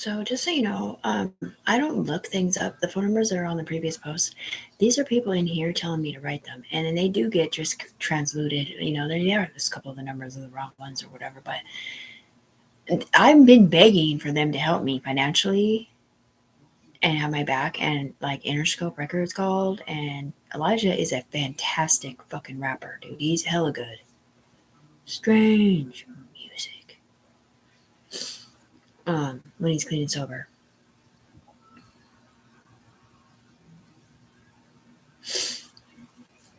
So just so you know, I don't look things up. The phone numbers that are on the previous post, these are people in here telling me to write them, and then they do get just transluted. There are just a couple of the numbers are the wrong ones or whatever. But I've been begging for them to help me financially and have my back, and like Interscope Records called, and Elijah is a fantastic fucking rapper, dude. He's hella good. Strange music. When he's clean and sober.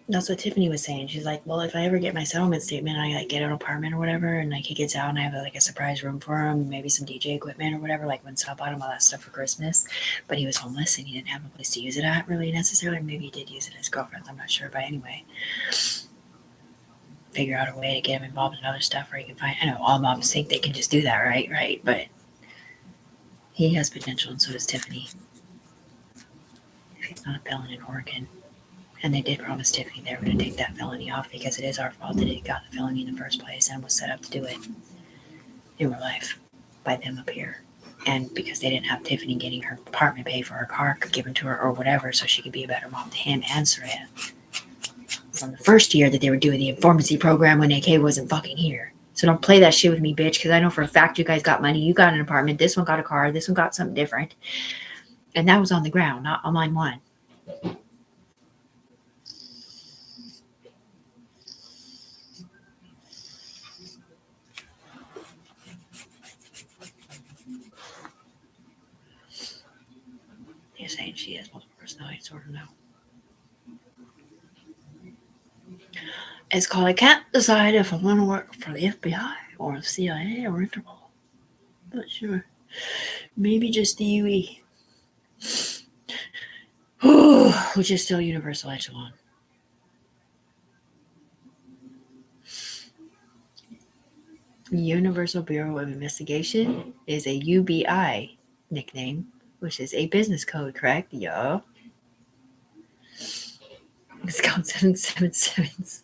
That's what Tiffany was saying. She's like, well, if I ever get my settlement statement, I like get an apartment or whatever, and like he gets out and I have like a surprise room for him, maybe some DJ equipment or whatever, like when Sal bought him all that stuff for Christmas. But he was homeless and he didn't have a place to use it at really necessarily. Maybe he did use it at his girlfriend's, I'm not sure. But anyway, figure out a way to get him involved in other stuff where he can find. I know all moms think they can just do that, right? Right. But he has potential, and so does Tiffany. If he's not a felon in Oregon. And they did promise Tiffany they were going to take that felony off because it is our fault that it got the felony in the first place and was set up to do it in real life by them up here. And because they didn't have Tiffany getting her apartment paid for her car given to her or whatever so she could be a better mom to him and Soraya. From the first year that they were doing the informancy program when AK wasn't fucking here. So don't play that shit with me, bitch, because I know for a fact you guys got money. You got an apartment. This one got a car. This one got something different. And that was on the ground, not on line one. You're saying she has multiple personality disorder now. It's called I can't decide if I want to work for the FBI or the CIA or Interpol. Not sure. Maybe just the UE. Which is still Universal Echelon. Universal Bureau of Investigation is a UBI nickname, which is a business code, correct? Yeah. It's called 777s.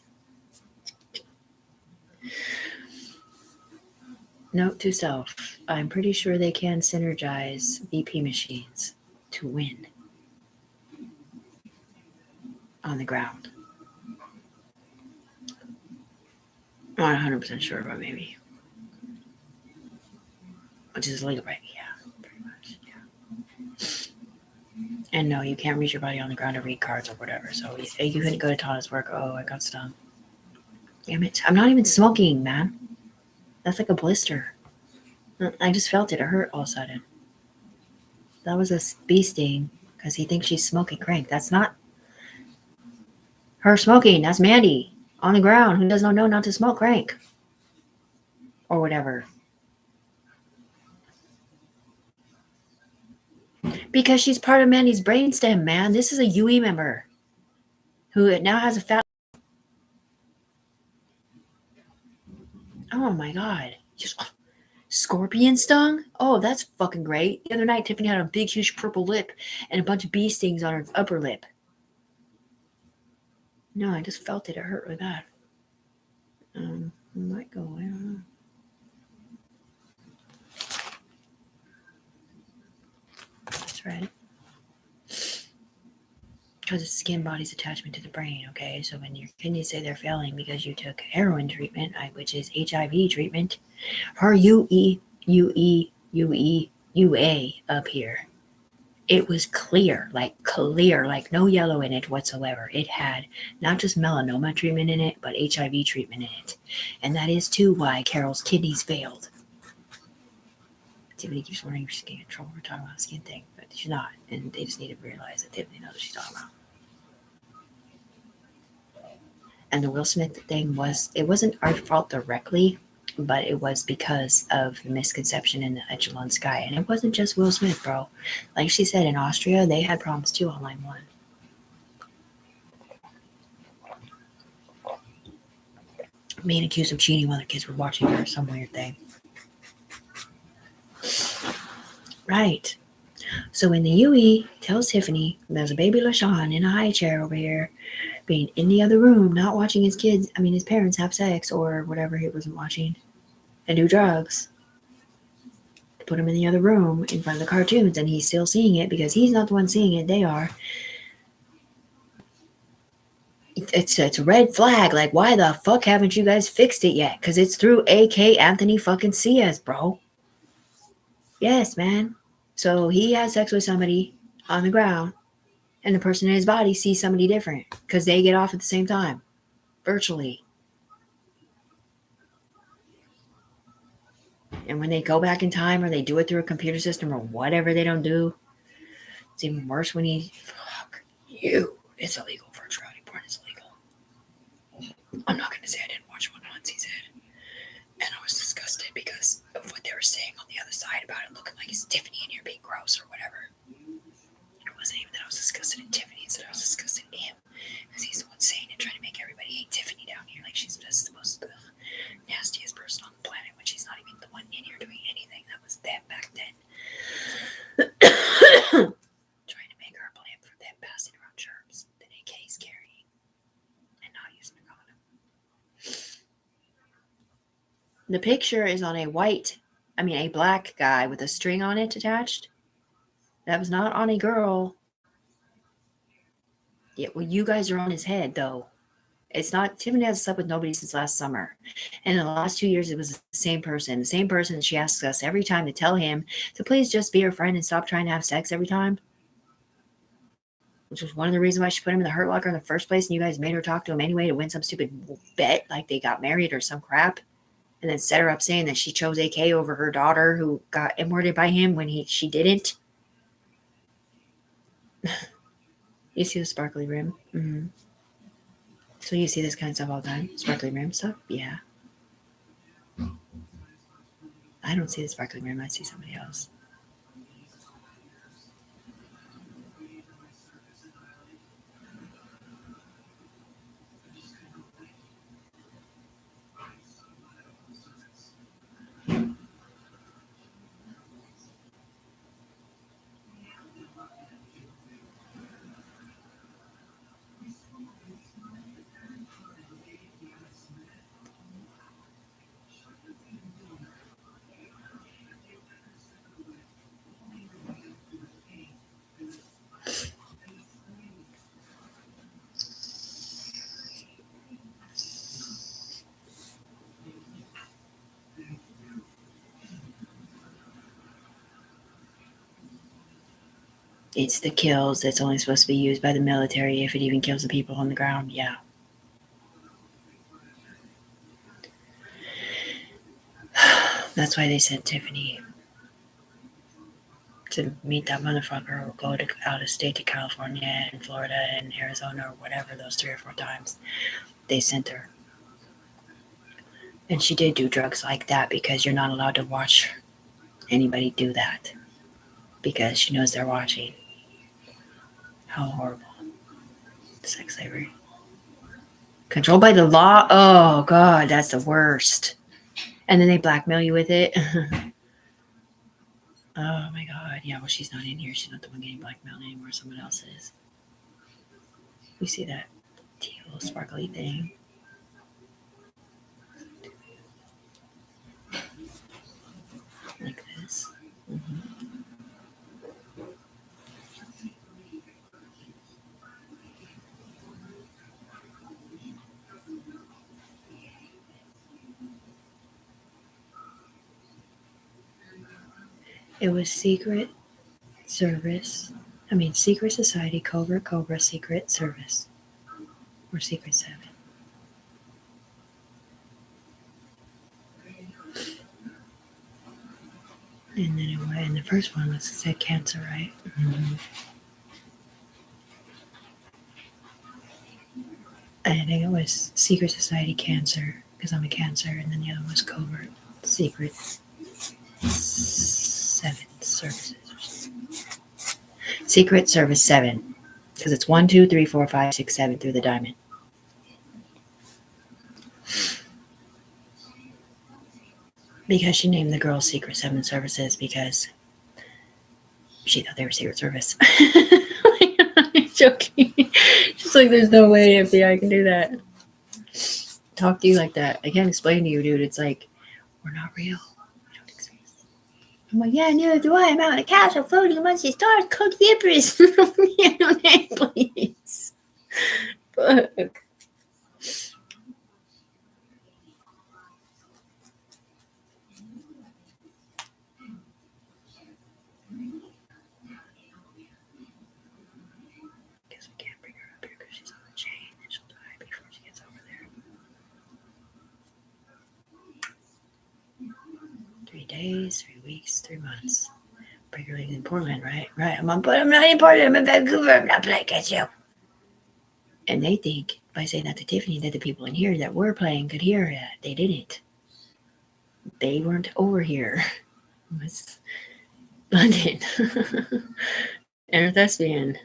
Note to self, I'm pretty sure they can synergize BP machines to win on the ground. Not 100% sure, but maybe. Which is illegal, right? Yeah, pretty much, yeah. And no, you can't reach your body on the ground to read cards or whatever. So you couldn't go to Tana's work. Oh, I got stung. Damn it. I'm not even smoking, man. That's like a blister. I just felt it. It hurt all of a sudden. That was a bee sting because he thinks she's smoking crank. That's not her smoking. That's Mandy on the ground who does not know not to smoke crank or whatever. Because she's part of Mandy's brainstem, man. This is a UE member who now has a fat. Oh my God. Just scorpion stung? Oh, that's fucking great. The other night, Tiffany had a big, huge purple lip and a bunch of bee stings on her upper lip. No, I just felt it. It hurt really bad. It might go away. I don't know. That's right. Because it's skin body's attachment to the brain, okay? So when your kidneys say they're failing because you took heroin treatment, which is HIV treatment, her UE, UA up here, it was clear, like no yellow in it whatsoever. It had not just melanoma treatment in it, but HIV treatment in it. And that is too why Carol's kidneys failed. Tiffany keeps wondering if she's getting in trouble for talking about the skin thing, but she's not. And they just need to realize that Tiffany knows what she's talking about. And the Will Smith thing it wasn't our fault directly, but it was because of the misconception in the Echelon Sky. And it wasn't just Will Smith, bro. Like she said, in Austria, they had problems too on line one. Being accused of cheating while the kids were watching her, some weird thing. Right. So when the UE tells Tiffany there's a baby LaShawn in a high chair over here, being in the other room, not watching his parents have sex or whatever he wasn't watching, and do drugs, put him in the other room in front of the cartoons, and he's still seeing it because he's not the one seeing it, they are. It's a red flag. Like, why the fuck haven't you guys fixed it yet? Because it's through AK Anthony fucking Ciaz, bro. Yes, man. So he has sex with somebody on the ground, and the person in his body sees somebody different because they get off at the same time, virtually. And when they go back in time or they do it through a computer system or whatever they don't do, it's even worse when fuck you. It's illegal. Virtual reality porn is illegal. I'm not going to say I didn't watch one once, he said. And I was disgusted because of what they were saying on the other side about it looking like it's Tiffany and you're being gross or whatever. It wasn't even that I was disgusted at Tiffany, it's that I was disgusted at him. Because he's the one saying it, trying to make everybody hate Tiffany down here. Like she's just the most nastiest person on the planet when she's not even the one in here doing anything. That was them back then. Trying to make her blame for them passing around germs that AK's carrying and not using a condom. The picture is on a black guy with a string on it attached. That was not on a girl. Yeah, well, you guys are on his head, though. It's not, Tiffany hasn't slept with nobody since last summer. And in the last 2 years, it was the same person. The same person she asks us every time to tell him to please just be her friend and stop trying to have sex every time. Which was one of the reasons why she put him in the Hurt Locker in the first place. And you guys made her talk to him anyway to win some stupid bet like they got married or some crap. And then set her up saying that she chose AK over her daughter who got immorted by him when she didn't. You see the sparkly rim? Mm-hmm. So you see this kind of stuff all the time? Sparkly rim stuff? Yeah. I don't see the sparkly rim. I see somebody else. It's the kills that's only supposed to be used by the military if it even kills the people on the ground. Yeah. That's why they sent Tiffany to meet that motherfucker or go out of state to California and Florida and Arizona or whatever, those 3 or 4 times. They sent her. And she did do drugs like that because you're not allowed to watch anybody do that because she knows they're watching. How horrible. Sex slavery. Controlled by the law? Oh, God, that's the worst. And then they blackmail you with it. Oh, my God. Yeah, well, she's not in here. She's not the one getting blackmailed anymore. Someone else is. You see that teal sparkly thing? Like this. Mm-hmm. It was Secret Society, Cobra, Secret Service. Or Secret 7. And then and the first one said cancer, right? Mm-hmm. I think it was Secret Society Cancer, because I'm a Cancer, and then the other one was Covert Secret 7 Services. Secret Service 7, because it's 1, 2, 3, 4, 5, 6, 7 through the diamond. Because she named the girls Secret 7 Services because she thought they were Secret Service. I'm joking. She's like, there's no way FBI can do that. Talk to you like that. I can't explain to you, dude. It's like, we're not real. We don't exist. I'm like, yeah, neither do I. I'm out on a castle floating amongst the stars called the Empress. Yeah, please. Fuck. Guess we can't bring her up here because she's on the chain and she'll die before she gets over there. 3 days, 3 weeks, 3 months. Breaker League in Portland, right? Right. But I'm not in Portland. I'm in Vancouver. I'm not playing against you. And they think by saying that to Tiffany that the people in here that were playing could hear that. They didn't. They weren't over here. It was London. And a thespian.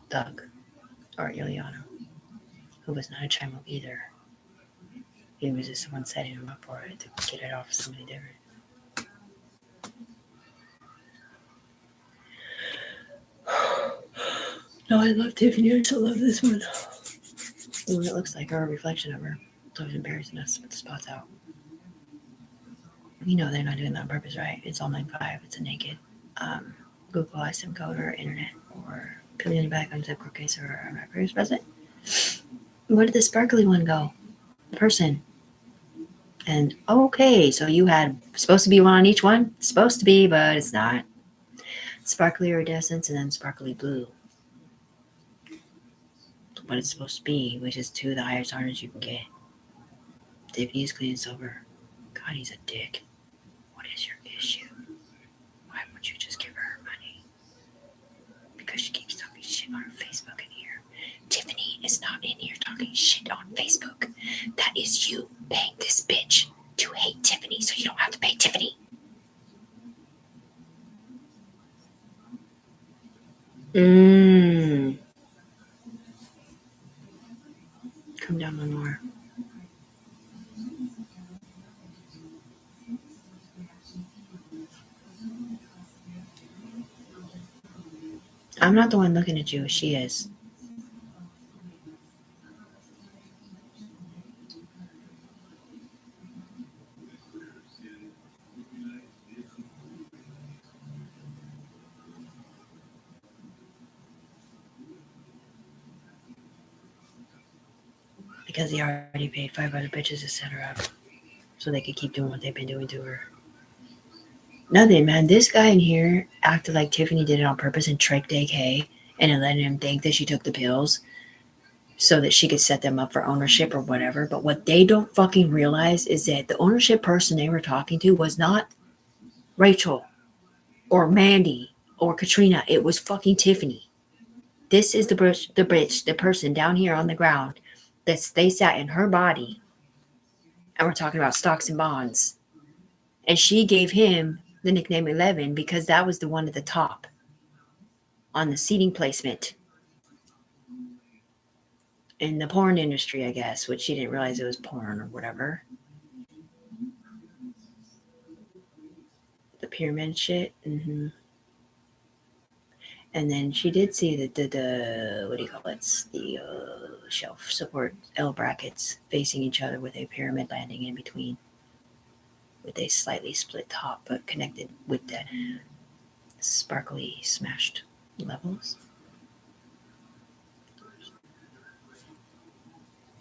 Doug. Or Ileana. Who was not a camo either. He was just the one setting him up for it to get it off somebody different. No, I love Tiffany. I still love this one. The one that looks like her, a reflection of her. It's always embarrassing us to put the spots out. You know they're not doing that on purpose, right? It's all 9.5. It's a naked Google ISIM code or internet or peeling back on zip case or I'm not very present. Where did the sparkly one go? The person. And okay, so you had supposed to be one on each one? Supposed to be, but it's not. Sparkly iridescence and then sparkly blue. What it's supposed to be, which is 2 of the highest honors you can get. Tiffany is clean and sober. God, he's a dick. What is your issue? Why won't you just give her money? Because she keeps talking shit on her Facebook in here. Tiffany is not in here talking shit on Facebook. That is you paying this bitch to hate Tiffany so you don't have to pay Tiffany. Come down one more. I'm not the one looking at you. She is. Because he already paid 5 other bitches to set her up so they could keep doing what they've been doing to her. Nothing, man. This guy in here acted like Tiffany did it on purpose and tricked AK and it let him think that she took the pills so that she could set them up for ownership or whatever. But what they don't fucking realize is that the ownership person they were talking to was not Rachel or Mandy or Katrina. It was fucking Tiffany. This is the person down here on the ground that they sat in her body. And we're talking about stocks and bonds. And she gave him the nickname 11 because that was the one at the top on the seating placement in the porn industry, I guess, which she didn't realize it was porn or whatever. The pyramid shit. Mm-hmm. And then she did see the what do you call it? The shelf support L brackets facing each other with a pyramid landing in between, with a slightly split top but connected with the sparkly smashed levels.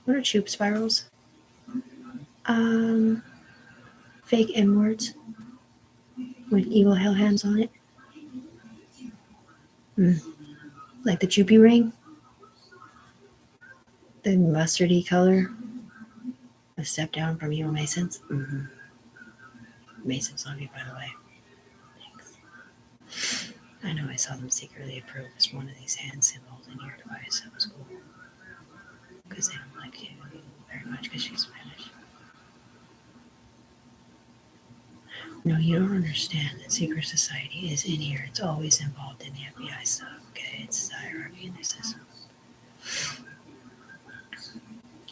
What are tube spirals? Fake M words with evil hell hands on it. Like the Choopy ring. The mustardy color. A step down from evil Masons. Mm-hmm. Masons love you, by the way. Thanks. I know I saw them secretly approve as one of these hand symbols in your device. That was cool. Because they don't like you very much because she's Spanish. No, you don't understand that secret society is in here. It's always involved in the FBI stuff, okay? It's a hierarchy in the system.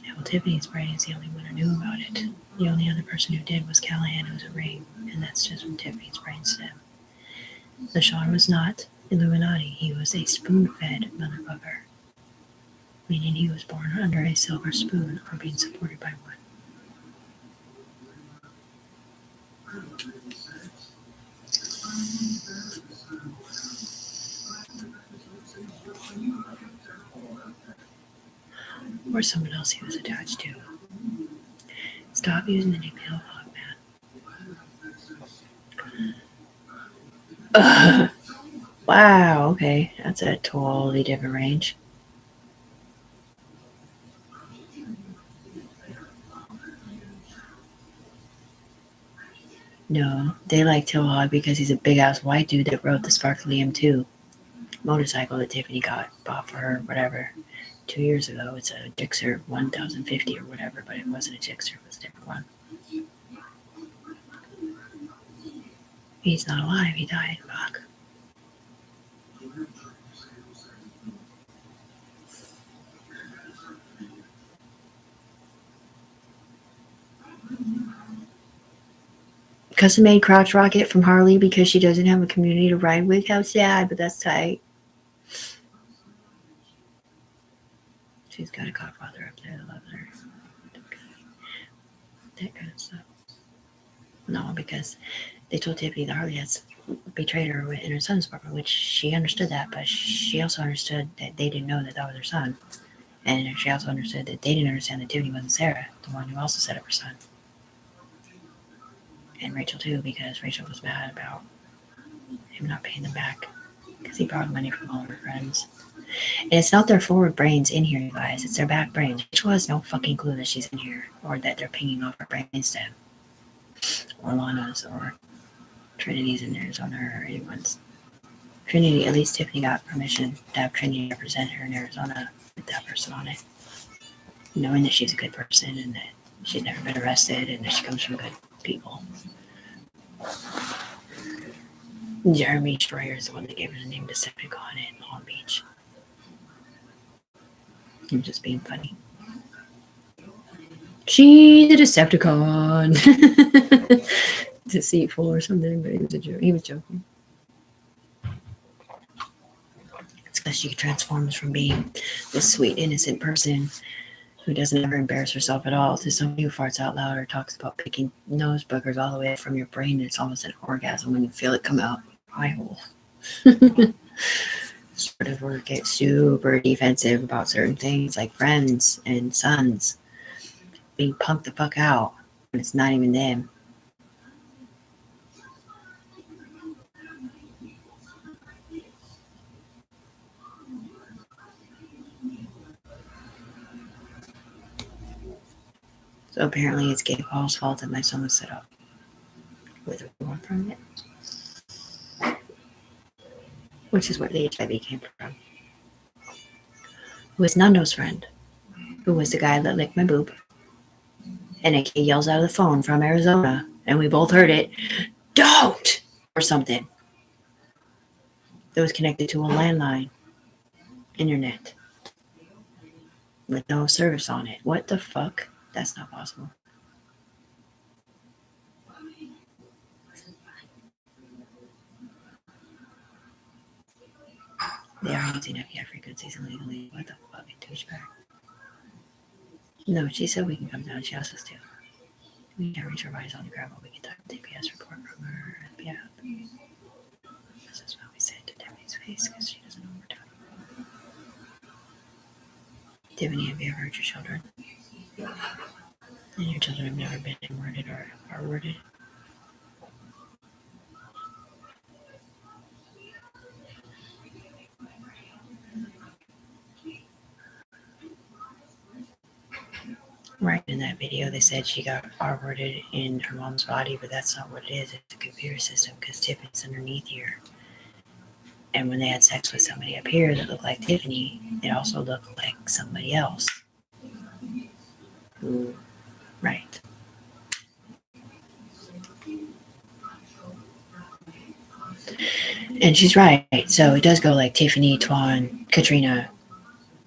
Yeah, well, Tiffany's brain is the only one who knew about it. The only other person who did was Callahan, who's a ring, and that's just from Tiffany's brainstem. LaShawn was not Illuminati. He was a spoon-fed motherfucker. meaning he was born under a silver spoon or being supported by one. Or someone else he was attached to. Stop using the nickname Hogman. Wow, okay. That's a totally different range. No, they like Tillhog because he's a big ass white dude that rode the Sparkly M2 motorcycle that Tiffany bought for her, whatever, 2 years ago. It's a Gixxer 1050 or whatever, but it wasn't a Gixxer, it was a different one. He's not alive, he died. Fuck. Custom made crotch rocket from Harley because she doesn't have a community to ride with. How sad, but that's tight. She's got a godfather up there that loves her. That kind of stuff. No, because they told Tiffany that Harley has betrayed her in her son's apartment, which she understood that, but she also understood that they didn't know that was her son. And she also understood that they didn't understand that Tiffany wasn't Sarah, the one who also set up her son. And Rachel too, because Rachel was mad about him not paying them back because he borrowed money from all of her friends. And it's not their forward brains in here, you guys. It's their back brains. Rachel has no fucking clue that she's in here or that they're pinging off her brainstem. Or Lana's or Trinity's in Arizona or anyone's. Trinity, at least Tiffany got permission to have Trinity represent her in Arizona with that person on it. Knowing that she's a good person and that she's never been arrested and that she comes from good people. Jeremy Schreier is the one that gave her the name Decepticon in Long Beach. I'm just being funny. She's a Decepticon. Deceitful or something, but he was joking. It's because she transforms from being this sweet, innocent person who doesn't ever embarrass herself at all to somebody who farts out loud or talks about picking nose boogers all the way from your brain, and it's almost an orgasm when you feel it come out eye hole. Sort of or get super defensive about certain things like friends and sons being punked the fuck out when it's not even them. So apparently it's Gay Paul's fault that my son was set up with a reward from it. Which is where the HIV came from. Who was Nando's friend, who was the guy that licked my boob. And a kid yells out of the phone from Arizona, and we both heard it, "Don't!" or something. That was connected to a landline internet with no service on it. What the fuck? That's not possible. They are using FEI frequencies illegally. What the fuck, douchebag? No, she said we can come down. She asked us to. We can't reach her bodies on the ground, but we can type the DPS report from her FBF. This is what we said to Tiffany's face because she doesn't know what we're talking about. Tiffany, have you ever hurt your children? And your children have never been worded or R-worded? Right, in that video they said she got R-worded in her mom's body, but that's not what it is. It's a computer system because Tiffany's underneath here. And when they had sex with somebody up here that looked like Tiffany, it also looked like somebody else. Ooh, right. And she's right. So it does go like Tiffany, Twan, Katrina,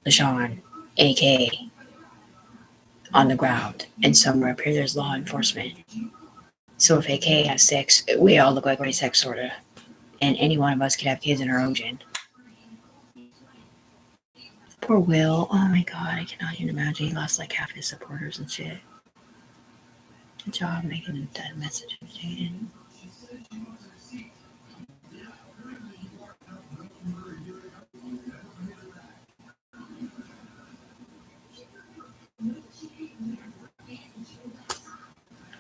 LaShawn, AK on the ground. And somewhere up here there's law enforcement. So if AK has sex, we all look like race sex, sort of. And any one of us could have kids in our own gen. Poor Will. Oh my god, I cannot even imagine. He lost like half his supporters and shit. Good job making that message entertaining.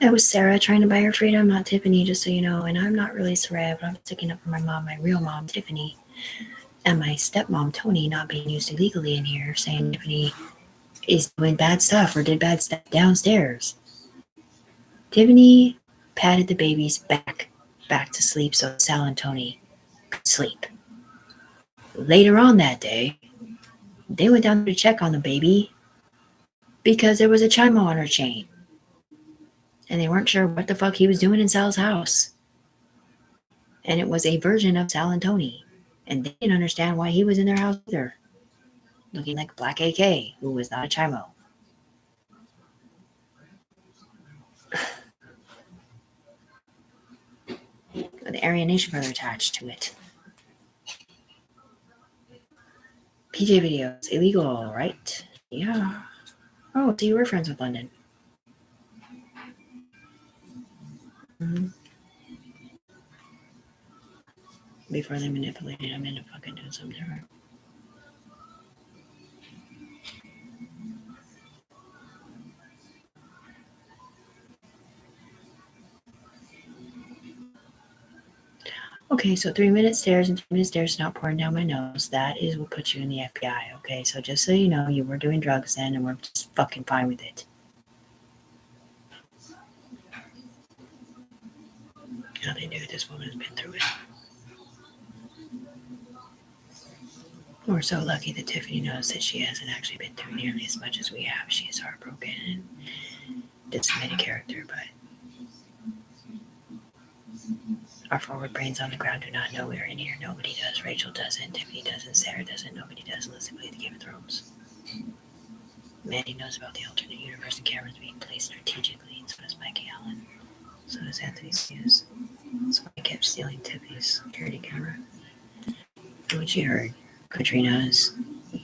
It was Sarah trying to buy her freedom, not Tiffany, just so you know. And I'm not really Sarah, but I'm sticking up for my mom, my real mom, Tiffany, and my stepmom, Tony, not being used illegally in here, saying Tiffany is doing bad stuff or did bad stuff downstairs. Tiffany patted the babies back to sleep so Sal and Tony could sleep. Later on that day, they went down to check on the baby because there was a camo on her chain. And they weren't sure what the fuck he was doing in Sal's house. And it was a version of Sal and Tony. And they didn't understand why he was in their house either. Looking like Black AK, who was not a Chimo. With the Aryan Nation brother attached to it. PJ videos, illegal, right? Yeah. Oh, so you were friends with London. Mm-hmm. Before they manipulated him into fucking doing something different. Okay, so 3 minute stares and 2 minute stares not pouring down my nose. That is what puts you in the FBI, okay? So just so you know, you were doing drugs then and we're just fucking fine with it. How they knew this woman has been through it. We're so lucky that Tiffany knows that she hasn't actually been through nearly as much as we have. She is heartbroken and dismayed character, but our forward brains on the ground do not know we're in here. Nobody does. Rachel doesn't. Tiffany doesn't. Sarah doesn't. Nobody does unless they play the Game of Thrones. Mandy knows about the alternate universe and cameras being placed strategically, and so does Mikey Allen. So does Anthony Hughes. So I kept stealing Tiffany's security camera. And when she heard Katrina's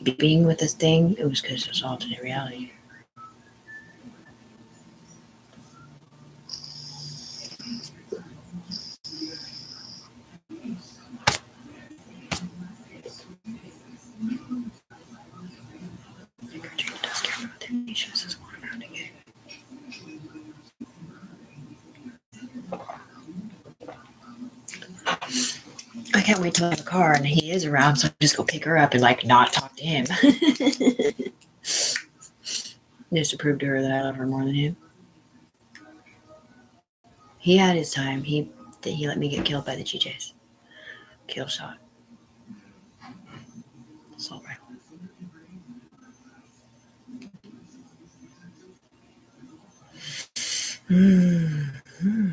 beeping with this thing, it was because it was alternate reality. Katrina does care about Tiffany. She was just walking around again. I can't wait till I have a car and he is around, so I just go pick her up and like not talk to him. Just to prove to her that I love her more than him. He had his time. He let me get killed by the GJs. Kill shot. Assault rifle. Mm-hmm.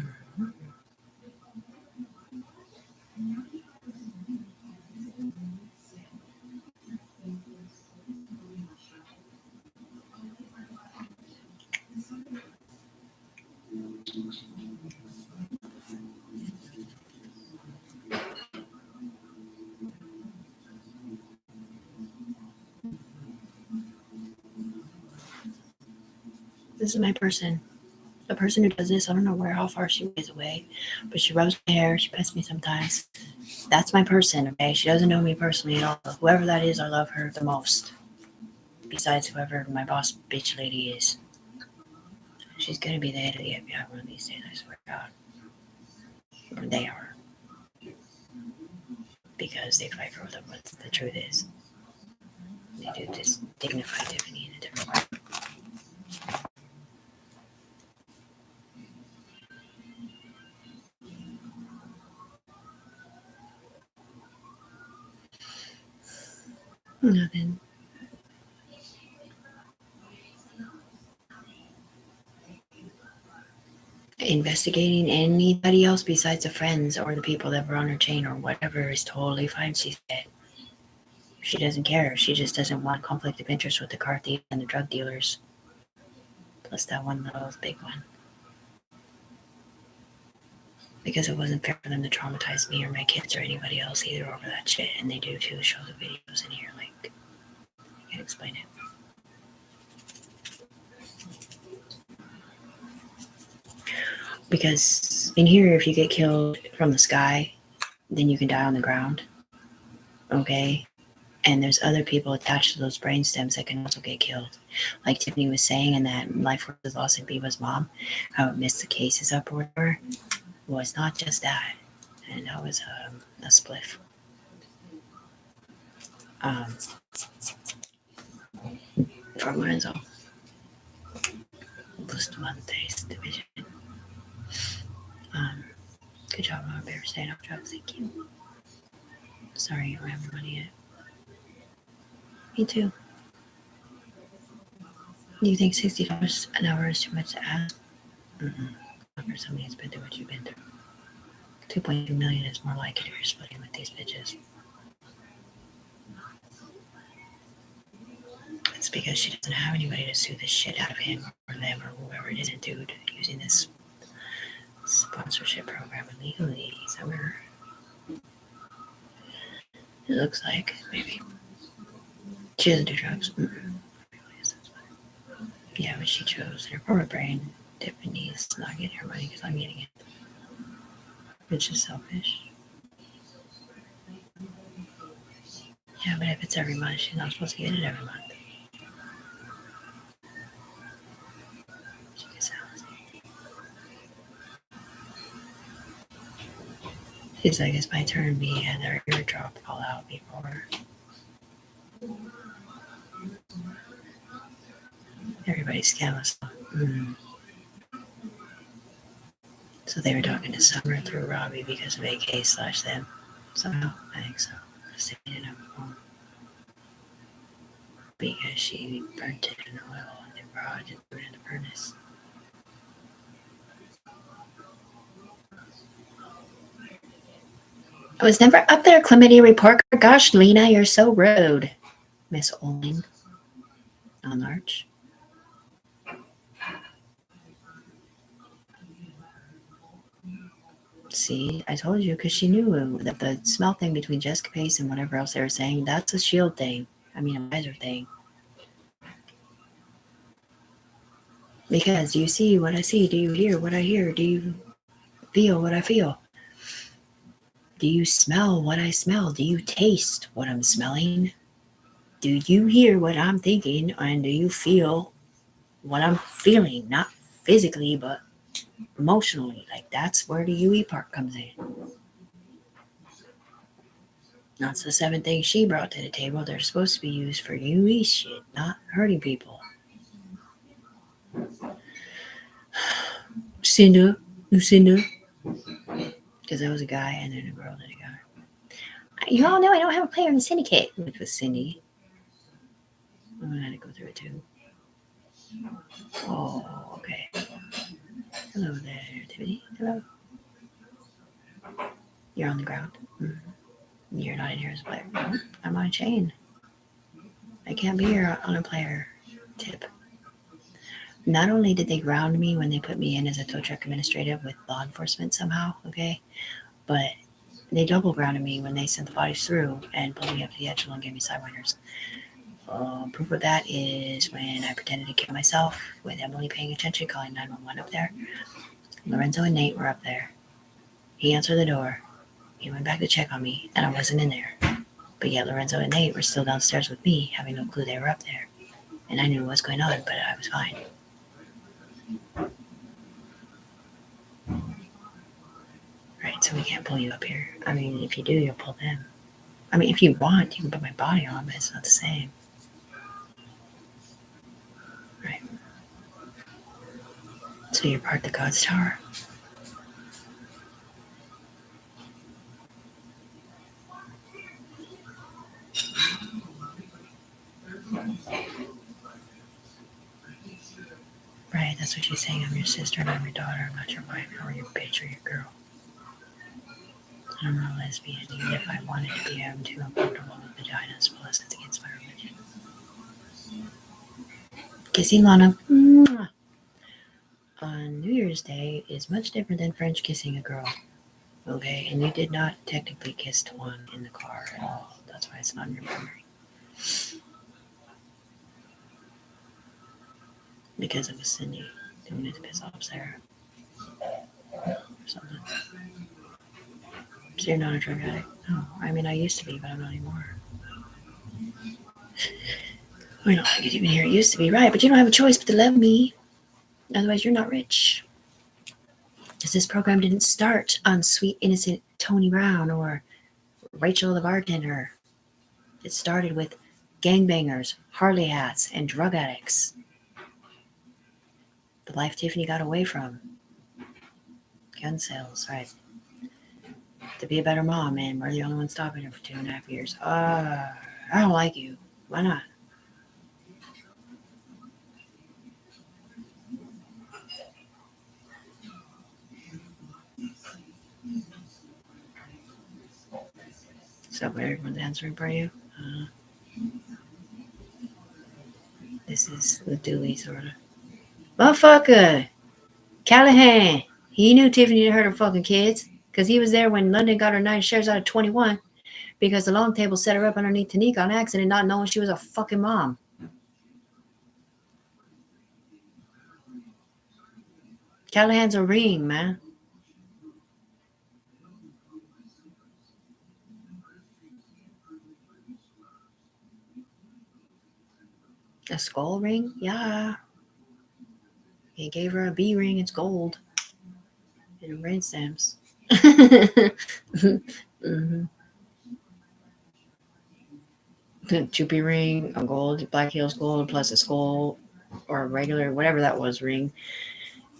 This is my person. The person who does this, I don't know how far she weighs away, but she rubs my hair, she pets me sometimes. That's my person, okay? She doesn't know me personally at all. Whoever that is, I love her the most. Besides whoever my boss bitch lady is. She's gonna be the head of the FBI one of these days, I swear to God. Or they are. Because they fight for what the truth is. They do this dignify Tiffany in a different way. Nothing. Investigating anybody else besides the friends or the people that were on her chain or whatever is totally fine, she said. She doesn't care. She just doesn't want conflict of interest with the car thief and the drug dealers. Plus that one little big one. Because it wasn't fair for them to traumatize me or my kids or anybody else either over that shit. And they do too. Show the videos in here. Like, you gotta explain it. Because in here, if you get killed from the sky, then you can die on the ground. Okay? And there's other people attached to those brain stems that can also get killed. Like Tiffany was saying in that Life was Lost in Beva's mom, how it missed the cases up or whatever. Well, it's not just that. And that was a spliff. From Lorenzo. Bustamante's division. Good job, Mama Bear, staying off drugs. Thank you. Sorry you don't have money yet. Me too. Do you think $60 an hour is too much to ask? Not for somebody who's been through what you've been through. 2.2 million is more like it if you're splitting with these bitches. It's because she doesn't have anybody to sue the shit out of him or them or whoever it isn't, dude, using this sponsorship program illegally somewhere. It looks like, maybe. She doesn't do drugs. Yeah, but she chose her poor brain. Tiffany's not getting her money because I'm getting it. It's just selfish. Yeah, but if it's every month, she's not supposed to get it every month. She gets out. She's like, it's my turn. Me and her eardrop fall out before. Everybody's scandalous. So they were talking to Summer through Robbie because of AK/them. Somehow, I think so. Because she burnt it in oil in the garage and threw it in the furnace. I was never up there, Clementi report. Gosh, Lena, you're so rude. Miss Olin on Arch. See, I told you because she knew that the smell thing between Jessica Pace and whatever else they were saying, that's a shield thing. I mean, a visor thing. Because do you see what I see? Do you hear what I hear? Do you feel what I feel? Do you smell what I smell? Do you taste what I'm smelling? Do you hear what I'm thinking? And do you feel what I'm feeling? Not physically, but emotionally. Like, that's where the UE part comes in. That's the 7 things she brought to the table. They're supposed to be used for UE shit, not hurting people. Lucinda. Because I was a guy and then a girl and a guy. You all know I don't have a player in the syndicate, which was Cindy. I'm going to have to go through it too. Oh, okay. Hello there, Tiffany. Hello. You're on the ground. Mm-hmm. You're not in here as a player. No, I'm on a chain. I can't be here on a player tip. Not only did they ground me when they put me in as a tow truck administrative with law enforcement somehow, okay, but they double grounded me when they sent the bodies through and pulled me up to the edge and gave me sidewinders. Proof of that is when I pretended to kill myself with Emily paying attention, calling 911 up there. Lorenzo and Nate were up there. He answered the door. He went back to check on me, and I wasn't in there. But yet Lorenzo and Nate were still downstairs with me, having no clue they were up there. And I knew what was going on, but I was fine. Right, so we can't pull you up here. I mean, if you do, you'll pull them. I mean, if you want, you can put my body on, but it's not the same. Right. So you're part of the God's Tower. Right, that's what she's saying. I'm your sister and I'm your daughter. I'm not your wife or your bitch or your girl. I'm not a lesbian. Even if I wanted to be, I'm too uncomfortable with vaginas. Plus, it's against my religion. Kissing Lana on New Year's Day is much different than French kissing a girl. Okay, and you did not technically kiss Tuan in the car at all. That's why it's not in your memory. because it was Cindy doing it to piss off Sarah or something. So you're not a drug addict? No. I mean, I used to be, but I'm not anymore. I don't like it even here. It used to be, right, but you don't have a choice but to love me. Otherwise, you're not rich. Because this program didn't start on sweet, innocent Tony Brown or Rachel the bartender. It started with gangbangers, Harley hats, and drug addicts. The life Tiffany got away from. Gun sales, right. To be a better mom, man. We're the only ones stopping her for 2.5 years. I don't like you. Why not? So everyone's answering for you? This is the Dewey, sort of. Motherfucker! Callahan! He knew Tiffany didn't hurt her fucking kids. Because he was there when London got her 9 shares out of 21. Because the long table set her up underneath Tanika on accident, not knowing she was a fucking mom. Callahan's a ring, man. A skull ring? Yeah. He gave her a B ring. It's gold. And brain stamps. Mm-hmm. Choopy ring, a gold, Black Hills gold, plus a skull or a regular, whatever that was, ring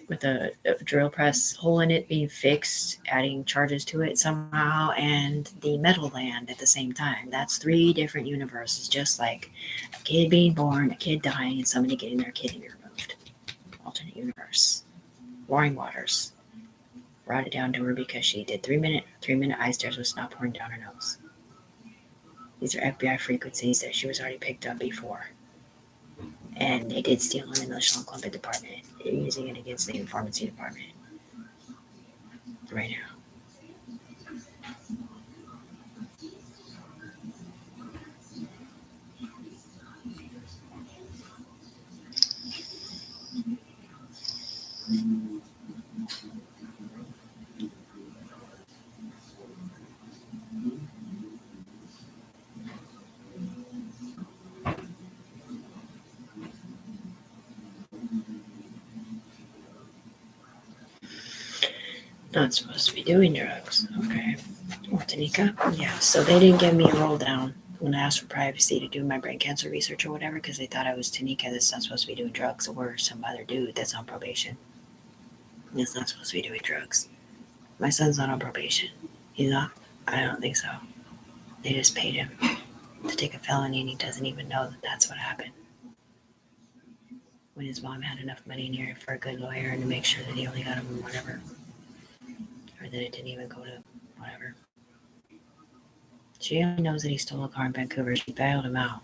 with a drill press hole in it being fixed, adding charges to it somehow, and the metal land at the same time. That's 3 different universes, just like a kid being born, a kid dying, and somebody getting their kidney removed. Alternate universe. Roaring Waters. Brought it down to her because she did 3-minute eye stares with snot pouring down her nose. These are FBI frequencies that she was already picked up before. And they did steal in the National Columbia Department. They're using it against the Pharmacy Department right now. Not supposed to be doing drugs. Okay. Or Tanika? Yeah, so they didn't give me a roll down when I asked for privacy to do my brain cancer research or whatever because they thought I was Tanika that's not supposed to be doing drugs or some other dude that's on probation. That's not supposed to be doing drugs. My son's not on probation. He's not? I don't think so. They just paid him to take a felony and he doesn't even know that that's what happened. When his mom had enough money in here for a good lawyer and to make sure that he only got him whatever. Or that it didn't even go to whatever. She only knows that he stole a car in Vancouver. She bailed him out.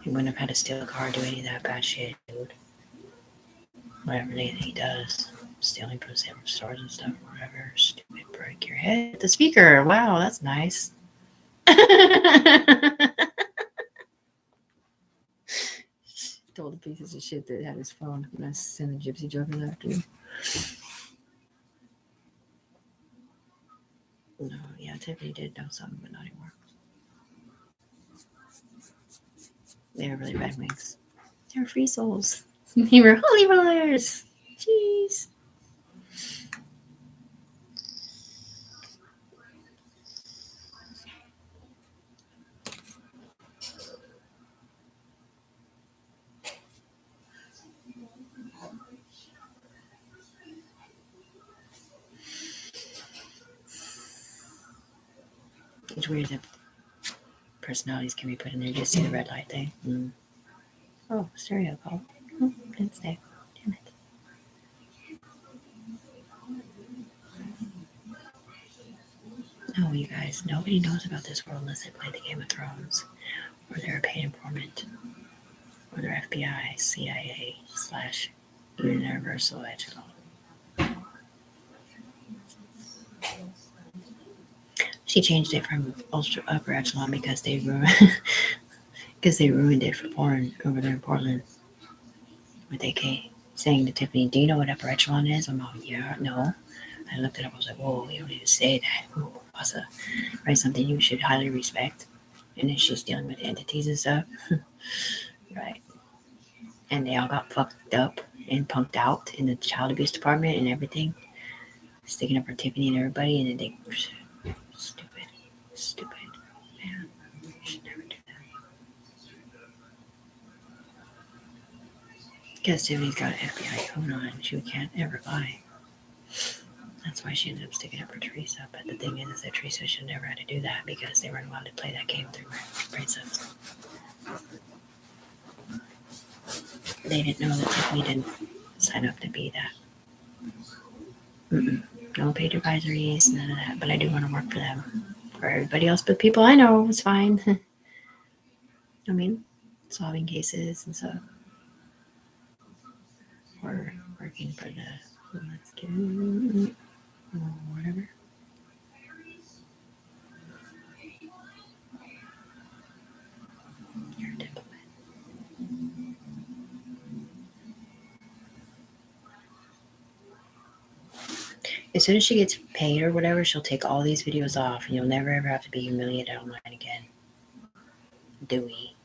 He wouldn't have had to steal a car or do any of that bad shit, dude. Whatever he does. Stealing from stores and stuff, whatever. Stupid, break your head. The speaker. Wow, that's nice. Told the pieces of shit that had his phone. And I sent the gypsy joker after him. No, yeah, Tiffany did know something, but not anymore. They were really red wings. They were free souls. They were holy rollers. Jeez. It's weird that personalities can be put in there. Just see the red light thing. Mm. Oh, stereo call. Oh, didn't stay. Damn it. No, you guys, nobody knows about this world unless they play the Game of Thrones, or they're a paid informant, or they're FBI, CIA / Universal Echelon. She changed it from ultra upper echelon because they Because they ruined it for porn over there in Portland with AK. Saying to Tiffany, do you know what upper echelon is? I'm all, yeah, no. I looked it up. I was like, whoa, you don't even say that. Ooh, Asa, right? Something you should highly respect. And then she's dealing with entities and stuff. Right. And they all got fucked up and punked out in the child abuse department and everything. Sticking up for Tiffany and everybody. And then they, stupid. Man, you should never do that. Because Tiffany's got an FBI phone on. She can't ever lie. That's why she ended up sticking up for Teresa. But the thing is that Teresa should never have to do that because they weren't allowed to play that game through bracelets. They didn't know that Tiffany didn't sign up to be that. No paid advisories, none of that. But I do want to work for them. For everybody else but people I know, it's fine. I mean, solving cases and stuff. Or working for the let's get or whatever. You're a diplomat. As soon as she gets paid or whatever, she'll take all these videos off and you'll never ever have to be humiliated online again. Dewey.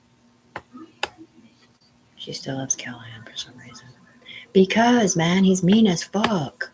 She still loves Callahan for some reason. Because, man, he's mean as fuck.